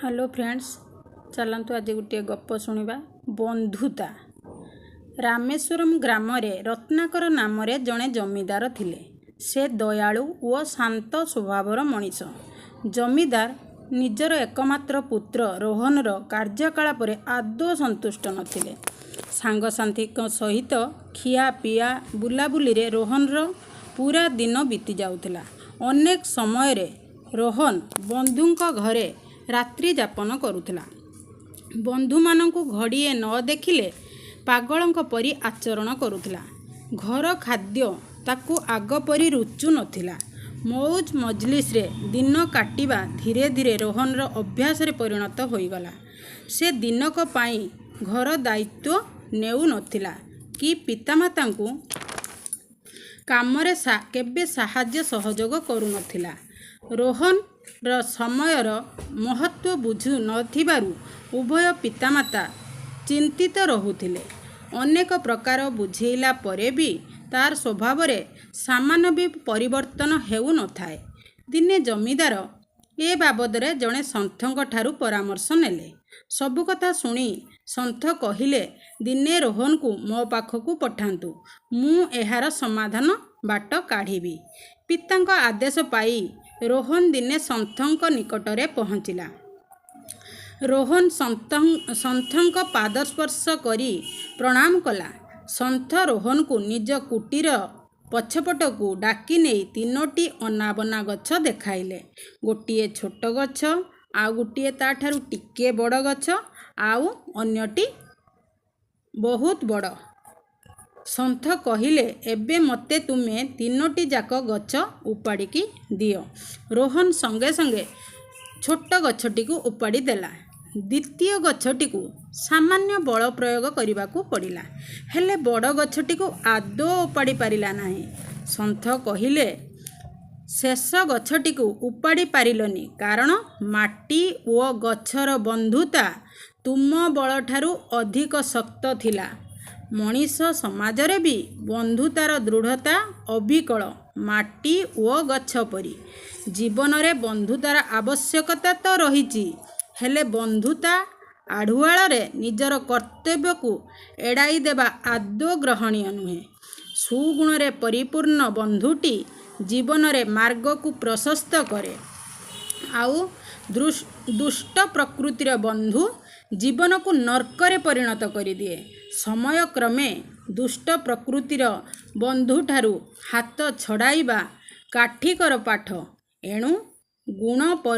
Hello friends, चलतु आज गोटे गप शुणा। बंधुता। रामेश्वरम ग्राम रत्नाकर नाम जड़े जमीदार थिले। से दयालु और शांत स्वभावर मनीष। जमीदार निजर एकमात्र पुत्र रोहनर कार्यकलाप आदौ संतुष्ट नथिले। सांगसाथी सहित खिया पिया बुलाबुली रे रोहनर पूरा दिन बीती जाउथिला। अनेक समय रोहन बंधुंक घरे रात्रि जापन करुला। बंधु मानंकु घड़िए न देखिले पागलंक परी आचरण करुला। घर खाद्य ताकू आग परी रुचु नथिला। मौज मजलिस रे दिन काटिबा धीरे धीरे रोहनर अभ्यास रे परिणत होईगला। से दिनक पाई घर दायित्व नेउ नथिला कि पितामातांकु कामरे केबे साहाय्य सहयोग करू नथिला। रोहन र समयर महत्व बुझु नथिबारु उभय पितामाता चिंतित रहुथिले। अनेक प्रकार बुझेइला परे भी तार स्वभाव रे सामान्य भी परिवर्तन हेउ नथाए। दिने जमीदार ए बाबद रे जणे संथंक ठारू परामर्श नेले। सबु कथा सुनी संथ कहिले, दिने रोहन को मो पाखकू पठांतु, मु एहार समाधान बाट काढ़ीबी। पितांक आदेश पाई रोहन दिने संथंक निकटरे पहुँचिला। रोहन संथंक पादस्पर्श करी प्रणाम कला। संथ रोहन को निज कुटीर पछपट को डाकी नहीं तीनोटी अनाबना गछ देखाइले। गोटिए छोट गछ, आउ गोटिए ताठारु टिके बड़ गछ, आउ अन्यटी बहुत बड़। संथ कहिले, एबे मते तुमे तीनोटी जाक गछ उपाड़िकी दियो। रोहन संगे संगे छोट गछटी को उपाड़ी देला। द्वितीय गछटी को सामान्य बल प्रयोग करने को पड़िला, हेले बड़ गछटी को आदौ उपाड़ी पारिला नाही। संथ कहिले, शेष गछटी को उपाड़ी पारिलनी कारण माटी और गछर बंधुता तुम बल ठारू अधिक शक्त थिला। मनीष समाज रे भी बंधुतार दृढ़ता अविकल माटी और गछ परी। जीवन रे बंधुतार आवश्यकता तो रही, हेले बंधुता आढ़ुआल रे निजर कर्तव्य को एड़ाई देवा आदौ ग्रहणीय नुहे। सुगुण रे परिपूर्ण बंधुटी जीवन रे मार्ग को प्रशस्त करे, आउ दुष्ट प्रकृतिर बंधु जीवन को नर्करे परिणत करि दिए। समय क्रमे दुष्ट प्रकृतिर बंधु ठारू हाथ छड़ाइबा काठिकर पाठ। एणु गुण पर